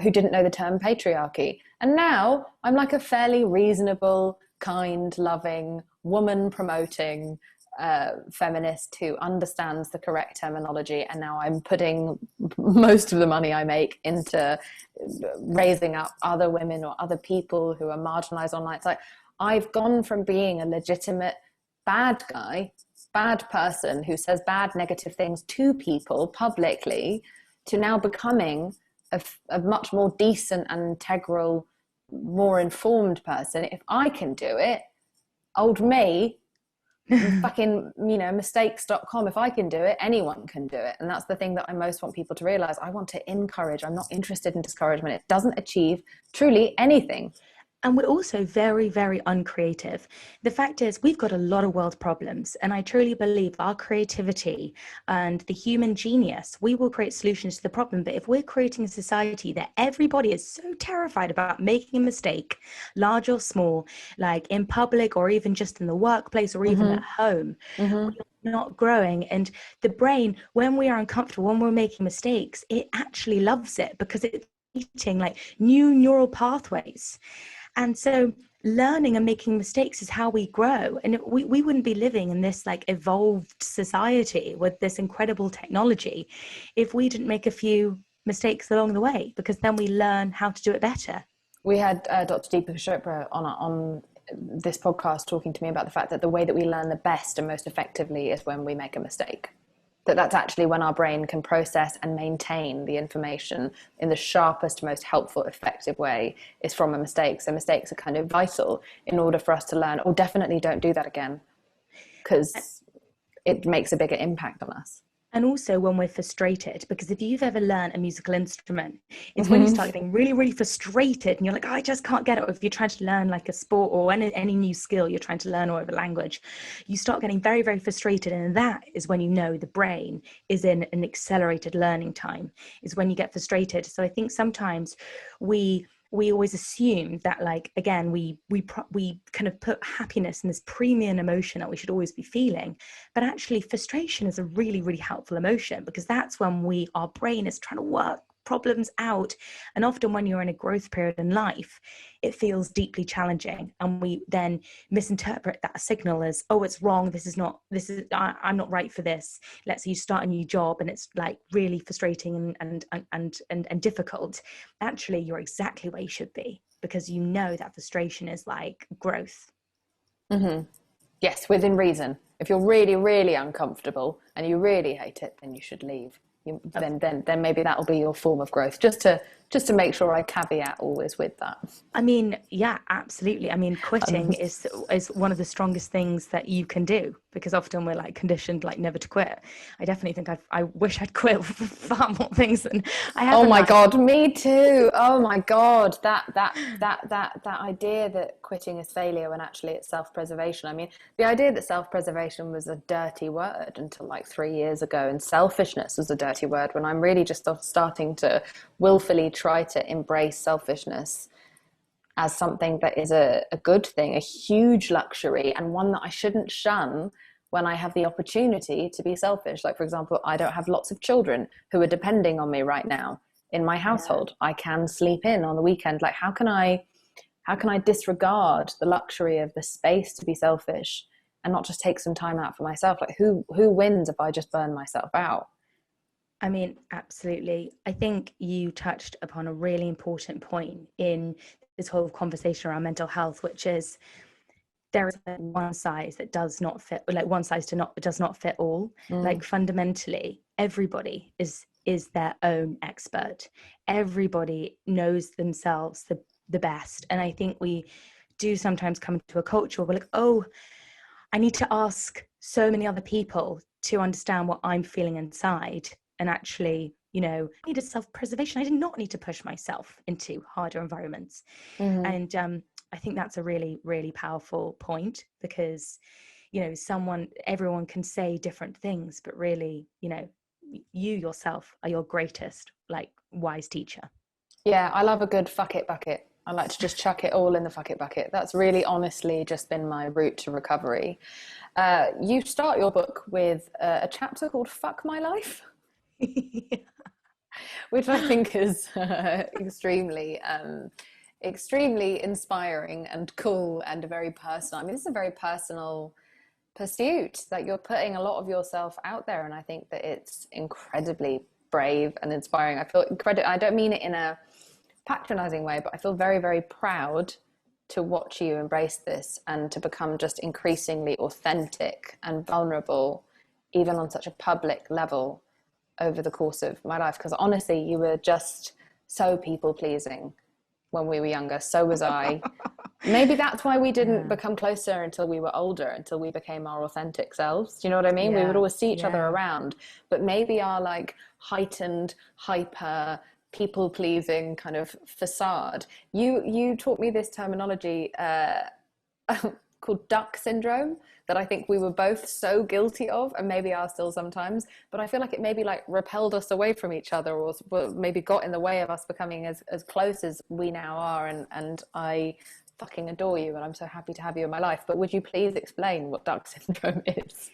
who didn't know the term patriarchy. And now I'm like a fairly reasonable, kind, loving, woman-promoting feminist who understands the correct terminology. And now I'm putting most of the money I make into raising up other women or other people who are marginalized online. It's like, I've gone from being a legitimate bad guy, bad person who says bad, negative things to people publicly, to now becoming a much more decent and integral, more informed person. If I can do it, old me, fucking, mistakes.com, if I can do it, anyone can do it. And that's the thing that I most want people to realize. I want to encourage. I'm not interested in discouragement. It doesn't achieve truly anything.
And we're also very, very uncreative. The fact is, we've got a lot of world problems. And I truly believe our creativity and the human genius, we will create solutions to the problem. But if we're creating a society that everybody is so terrified about making a mistake, large or small, like in public or even just in the workplace or even at home, we're not growing. And the brain, when we are uncomfortable, when we're making mistakes, it actually loves it because it's creating like new neural pathways. And so learning and making mistakes is how we grow. And we wouldn't be living in this like evolved society with this incredible technology if we didn't make a few mistakes along the way, because then we learn how to do it better.
We had Dr. Deepak Chopra on this podcast talking to me about the fact that the way that we learn the best and most effectively is when we make a mistake. That's actually when our brain can process and maintain the information in the sharpest, most helpful, effective way is from a mistake. So mistakes are kind of vital in order for us to learn, oh, definitely don't do that again, because it makes a bigger impact on us.
And also when we're frustrated, because if you've ever learned a musical instrument, it's when you start getting really, really frustrated and you're like, oh, I just can't get it. Or if you're trying to learn like a sport or any new skill you're trying to learn or a language, you start getting very, very frustrated. And that is when you know the brain is in an accelerated learning time, is when you get frustrated. So I think sometimes we always assume that, like, again, we kind of put happiness in this premium emotion that we should always be feeling, but actually frustration is a really, really helpful emotion, because that's when our brain is trying to work problems out. And often when you're in a growth period in life, it feels deeply challenging, and we then misinterpret that signal as, oh, it's wrong, I'm not right for this. Let's say you start a new job and it's like really frustrating and difficult. Actually, you're exactly where you should be, because you know that frustration is like growth.
Yes, within reason. If you're really, really uncomfortable and you really hate it, then you should leave. Then maybe that'll be your form of growth. Just to make sure I caveat always with that.
I mean, yeah, absolutely. I mean, quitting is one of the strongest things that you can do, because often we're like conditioned like never to quit. I definitely think I wish I'd quit far more things than I have.
Oh my God, me too. Oh my God, that idea that quitting is failure when actually it's self-preservation. I mean, the idea that self-preservation was a dirty word until like 3 years ago, and selfishness was a dirty word, when I'm really just starting to willfully try to embrace selfishness as something that is a good thing, a huge luxury, and one that I shouldn't shun when I have the opportunity to be selfish. Like, for example, I don't have lots of children who are depending on me right now in my household. I can sleep in on the weekend. Like, how can I disregard the luxury of the space to be selfish and not just take some time out for myself? Like, who wins if I just burn myself out?
I mean, absolutely. I think you touched upon a really important point in this whole conversation around mental health, which is there is one size that does not fit, like one size does not fit all. Like, fundamentally, everybody is their own expert. Everybody knows themselves the best. And I think we do sometimes come to a culture where we're like, oh, I need to ask so many other people to understand what I'm feeling inside. And actually, I needed self-preservation. I did not need to push myself into harder environments. And I think that's a really, really powerful point, because, everyone can say different things, but really, you yourself are your greatest, like, wise teacher.
Yeah, I love a good fuck it bucket. I like to just chuck it all in the fuck it bucket. That's really honestly just been my route to recovery. You start your book with a chapter called Fuck My Life. Which I think is extremely inspiring and cool, and very personal. I mean, this is a very personal pursuit that you're putting a lot of yourself out there, and I think that it's incredibly brave and inspiring. I feel I don't mean it in a patronizing way, but I feel very, very proud to watch you embrace this and to become just increasingly authentic and vulnerable, even on such a public level, over the course of my life. Because honestly, you were just so people pleasing when we were younger. So was I. Maybe that's why we didn't become closer until we were older, until we became our authentic selves. Do you know what I mean? We would always see each other around, but maybe our like heightened, hyper, people pleasing kind of facade. You taught me this terminology called duck syndrome, that I think we were both so guilty of, and maybe are still sometimes, but I feel like it maybe like repelled us away from each other, or maybe got in the way of us becoming as close as we now are. And I fucking adore you, and I'm so happy to have you in my life. But would you please explain what duck syndrome is?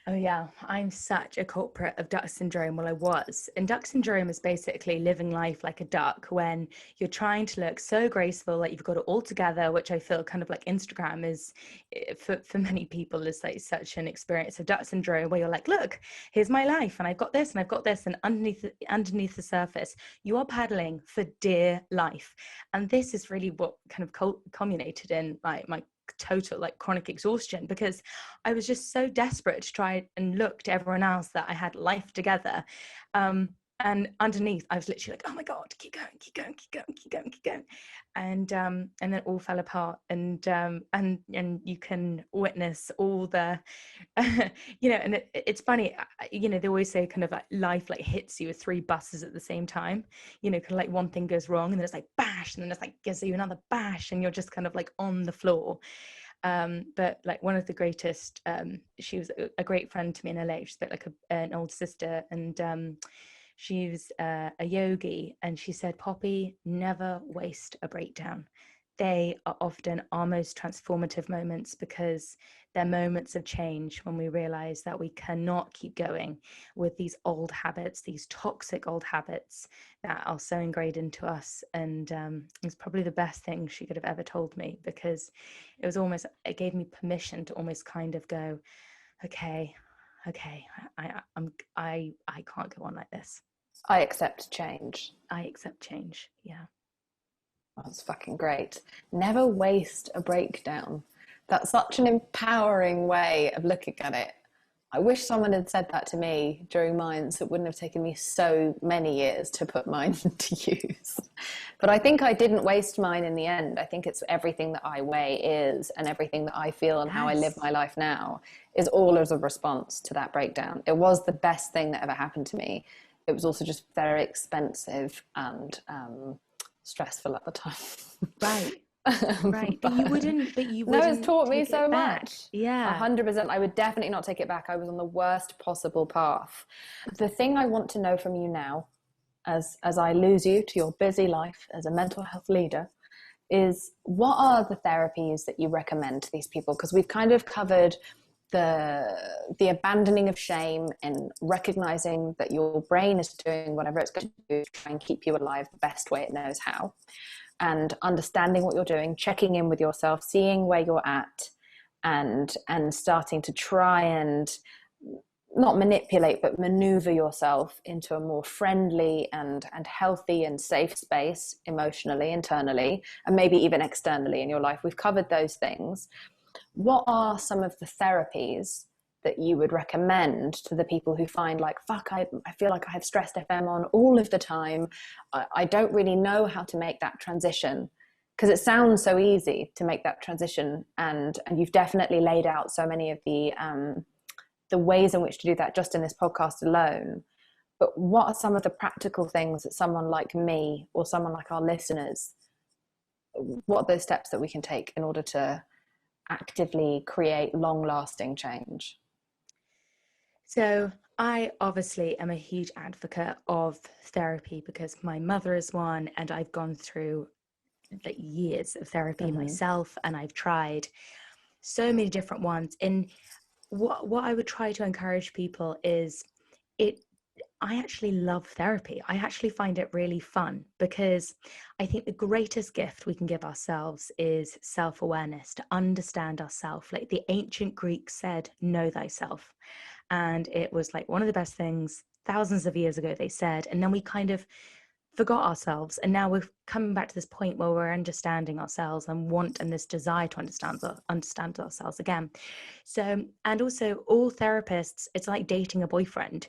Oh yeah, I'm such a culprit of duck syndrome. Well, I was. And duck syndrome is basically living life like a duck when you're trying to look so graceful, like you've got it all together, which I feel kind of like Instagram is for many people is like such an experience of duck syndrome where you're like, look, here's my life and I've got this and I've got this, and underneath the surface, you are paddling for dear life. And this is really what kind of culminated in like my total like chronic exhaustion, because I was just so desperate to try and look to everyone else that I had life together, and underneath I was literally like, oh my god, keep going, keep going, keep going, keep going, keep going. And then it all fell apart, and you can witness all the and it's funny, they always say kind of like life like hits you with three buses at the same time, kind of like one thing goes wrong and then it's like bash, and then it's like gives you another bash and you're just kind of like on the floor. But like one of the greatest, she was a great friend to me in LA. She's a bit like an old sister, and she was a yogi, and she said, Poppy, never waste a breakdown. They are often our most transformative moments, because they're moments of change when we realize that we cannot keep going with these old habits, these toxic old habits that are so ingrained into us. And it's probably the best thing she could have ever told me, because it gave me permission to almost kind of go, okay, I can't go on like this.
I accept change.
I accept change. Yeah.
That's fucking great. Never waste a breakdown. That's such an empowering way of looking at it. I wish someone had said that to me during mine, so it wouldn't have taken me so many years to put mine to use. But I think I didn't waste mine in the end. I think it's everything that I weigh is, and everything that I feel and how I live my life now is all as a response to that breakdown. It was the best thing that ever happened to me. It was also just very expensive and stressful at the time.
Right. Right. But you wouldn't
No, it's taught me so much.
Yeah.
100%. I would definitely not take it back. I was on the worst possible path. The thing I want to know from you now, as I lose you to your busy life as a mental health leader, is what are the therapies that you recommend to these people? Because we've kind of covered the abandoning of shame and recognizing that your brain is doing whatever it's going to do to try and keep you alive the best way it knows how, and understanding what you're doing, checking in with yourself, seeing where you're at, and starting to try and not manipulate but maneuver yourself into a more friendly and healthy and safe space emotionally, internally, and maybe even externally in your life. We've covered those things. What are some of the therapies that you would recommend to the people who find like, fuck, I feel like I have stressed FM on all of the time. I don't really know how to make that transition, because it sounds so easy to make that transition. And you've definitely laid out so many of the ways in which to do that just in this podcast alone. But what are some of the practical things that someone like me or someone like our listeners, what are those steps that we can take in order to actively create long-lasting change?
So I obviously am a huge advocate of therapy, because my mother is one, and I've gone through like years of therapy myself, and I've tried so many different ones. And what I would try to encourage people is I actually love therapy. I actually find it really fun, because I think the greatest gift we can give ourselves is self-awareness, to understand ourselves. Like the ancient Greeks said, know thyself. And it was like one of the best things thousands of years ago, they said, and then we kind of forgot ourselves. And now we're coming back to this point where we're understanding ourselves and this desire to understand ourselves again. So, and also all therapists, it's like dating a boyfriend,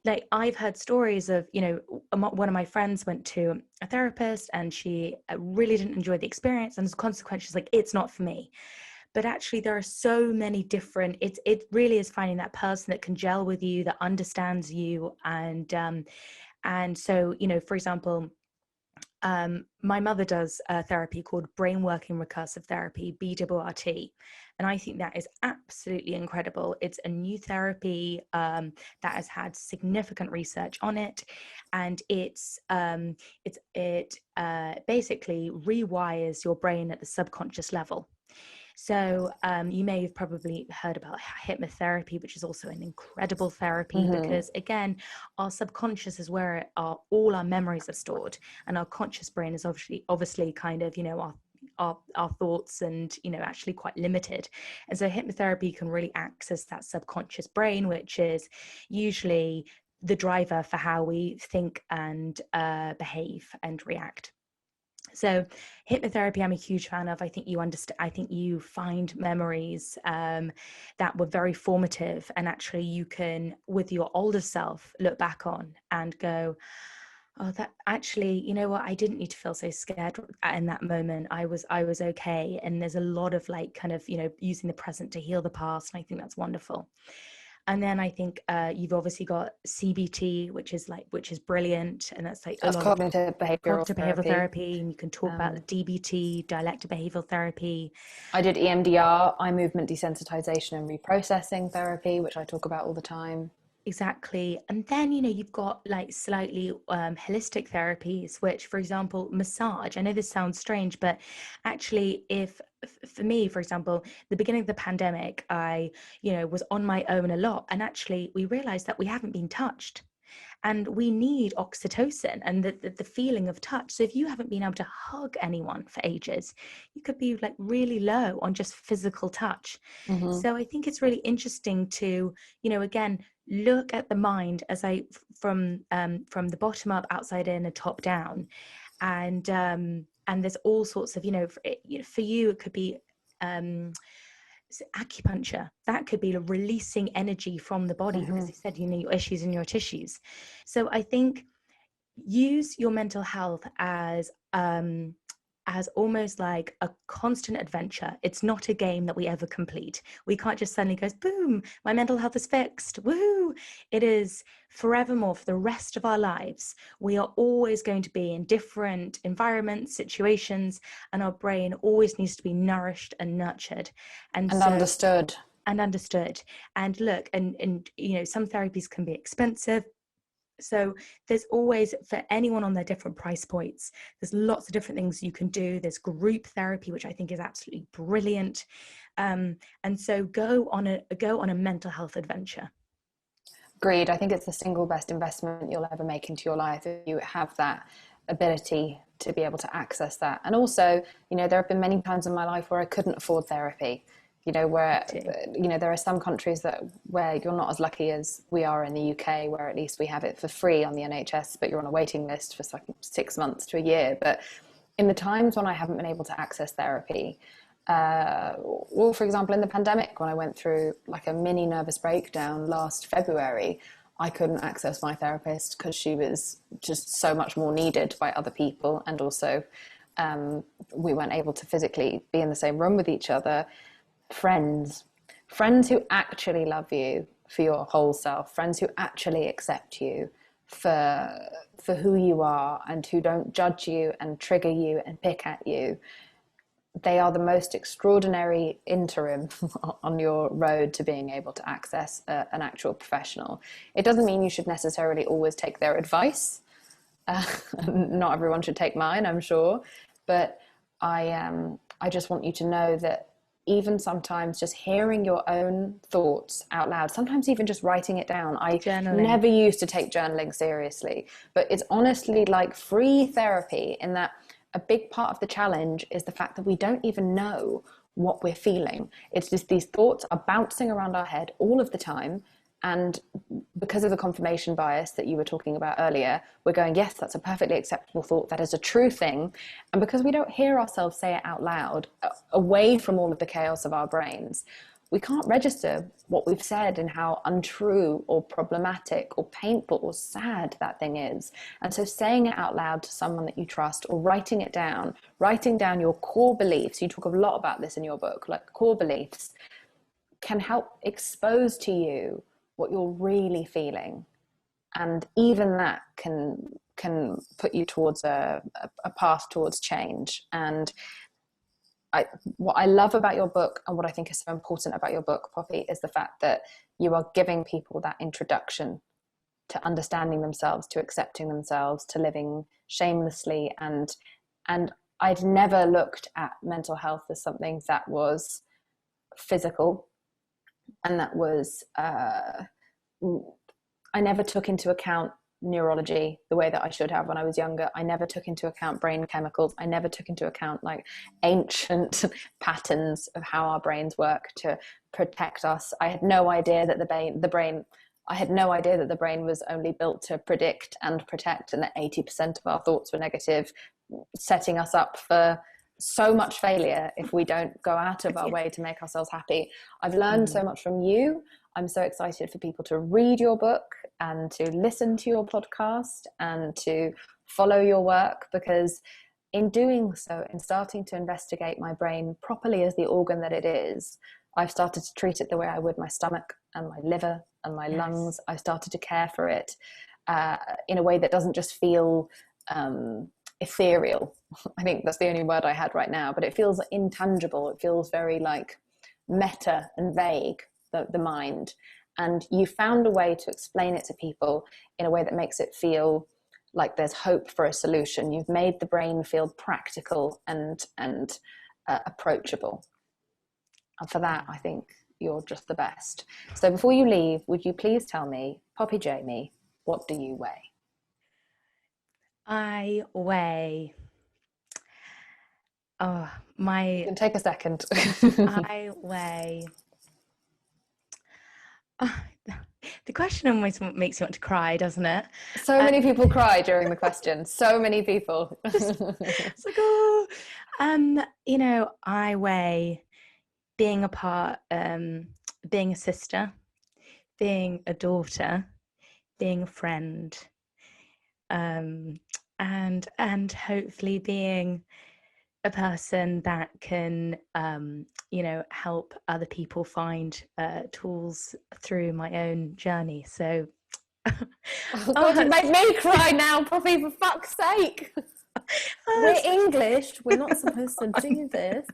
like I've heard stories of, one of my friends went to a therapist and she really didn't enjoy the experience. And as a consequence, she's like, it's not for me. But actually there are so many different, it really is finding that person that can gel with you, that understands you, and And so, for example, my mother does a therapy called brain working recursive therapy, BWRT, and I think that is absolutely incredible. It's a new therapy that has had significant research on it, and it basically rewires your brain at the subconscious level. So you may have probably heard about hypnotherapy, which is also an incredible therapy because, again, our subconscious is where all our memories are stored, and our conscious brain is obviously kind of, our thoughts and, actually quite limited. And so hypnotherapy can really access that subconscious brain, which is usually the driver for how we think and behave and react. So hypnotherapy, I'm a huge fan of. I think you understand. I think you find memories that were very formative, and actually you can, with your older self, look back on and go, "Oh, that actually, you know what? I didn't need to feel so scared in that moment. I was okay." And there's a lot of like kind of using the present to heal the past, and I think that's wonderful. And then I think you've obviously got CBT, which is brilliant, and that's like a lot
cognitive
of
behavioral
cognitive behavioral therapy, and you can talk about the DBT, dialectic behavioral therapy.
I did EMDR, eye movement desensitization and reprocessing therapy, which I talk about all the time.
Exactly. And then, you've got like slightly holistic therapies, which, for example, massage. I know this sounds strange, but actually, for me, for example, the beginning of the pandemic, I, was on my own a lot. And actually, we realized that we haven't been touched. And we need oxytocin and the feeling of touch. So if you haven't been able to hug anyone for ages, you could be like really low on just physical touch. So I think it's really interesting to, again, look at the mind as from the bottom up, outside in, and top down. And there's all sorts of, for you, it could be acupuncture. That could be releasing energy from the body because you said your issues in your tissues. So I think use your mental health as almost like a constant adventure. It's not a game that we ever complete. We can't just suddenly go, boom, my mental health is fixed. Woohoo! It is forevermore, for the rest of our lives. We are always going to be in different environments, situations, and our brain always needs to be nourished and nurtured.
And understood.
And look, and some therapies can be expensive. So there's always, for anyone on their different price points, there's lots of different things you can do. There's group therapy, which I think is absolutely brilliant. And so go on a mental health adventure.
Agreed. I think it's the single best investment you'll ever make into your life if you have that ability to be able to access that. And also, there have been many times in my life where I couldn't afford therapy. Where, there are some countries where you're not as lucky as we are in the UK, where at least we have it for free on the NHS, but you're on a waiting list for 6 months to a year. But in the times when I haven't been able to access therapy, or for example, in the pandemic, when I went through like a mini nervous breakdown last February, I couldn't access my therapist because she was just so much more needed by other people. And also, we weren't able to physically be in the same room with each other. Friends who actually love you for your whole self, friends who actually accept you for who you are and who don't judge you and trigger you and pick at you. They are the most extraordinary interim on your road to being able to access an actual professional. It doesn't mean you should necessarily always take their advice. Not everyone should take mine, I'm sure, but I just want you to know that even sometimes just hearing your own thoughts out loud, sometimes even just writing it down. I never used to take journaling seriously, but it's honestly like free therapy, in that a big part of the challenge is the fact that we don't even know what we're feeling. It's just these thoughts are bouncing around our head all of the time. And because of the confirmation bias that you were talking about earlier, we're going, yes, that's a perfectly acceptable thought. That is a true thing. And because we don't hear ourselves say it out loud, away from all of the chaos of our brains, we can't register what we've said and how untrue or problematic or painful or sad that thing is. And so saying it out loud to someone that you trust, or writing down your core beliefs, you talk a lot about this in your book, like core beliefs, can help expose to you what you're really feeling. and even that can put you towards a path towards change. And what I love about your book, and what I think is so important about your book, Poppy, is the fact that you are giving people that introduction to understanding themselves, to accepting themselves, to living shamelessly. And I'd never looked at mental health as something that was physical, and that was I never took into account neurology the way that I should have when I was younger. I never took into account brain chemicals. I never took into account like ancient patterns of how our brains work to protect us. I had no idea that the brain was only built to predict and protect, and that 80% of our thoughts were negative, setting us up for so much failure if we don't go out of our way to make ourselves happy. I've learned so much from you. I'm so excited for people to read your book and to listen to your podcast and to follow your work, because in doing so, in starting to investigate my brain properly as the organ that it is, I've started to treat it the way I would my stomach and my liver and my lungs. I've started to care for it in a way that doesn't just feel ethereal. I think that's the only word I had right now, but it feels intangible. It feels very like meta and vague, the mind. And you found a way to explain it to people in a way that makes it feel like there's hope for a solution. You've made the brain feel practical and approachable. And for that, I think you're just the best. So before you leave, would you please tell me, Poppy Jamie, what do you weigh?
I weigh... Oh,
You can take a second.
I weigh... The question almost makes you want to cry, doesn't it?
So many people cry during the question. So many people.
It's like, oh, I weigh being a part, being a sister, being a daughter, being a friend, and hopefully being a person that can help other people find tools through my own journey. So
oh God, you made me cry now, Poppy, for fuck's sake. We're English, we're not supposed to do this.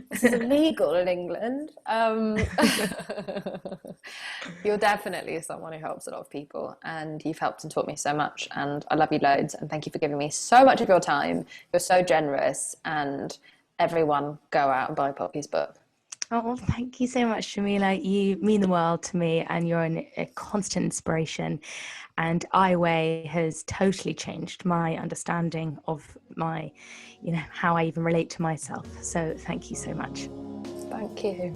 This is illegal in England. You're definitely someone who helps a lot of people, and you've helped and taught me so much, and I love you loads, and thank you for giving me so much of your time. You're so generous, and everyone go out and buy Poppy's book.
Oh, well, thank you so much, Jameela. You mean the world to me, and you're a constant inspiration. And I Weigh has totally changed my understanding of my, how I even relate to myself. So thank you so much.
Thank you.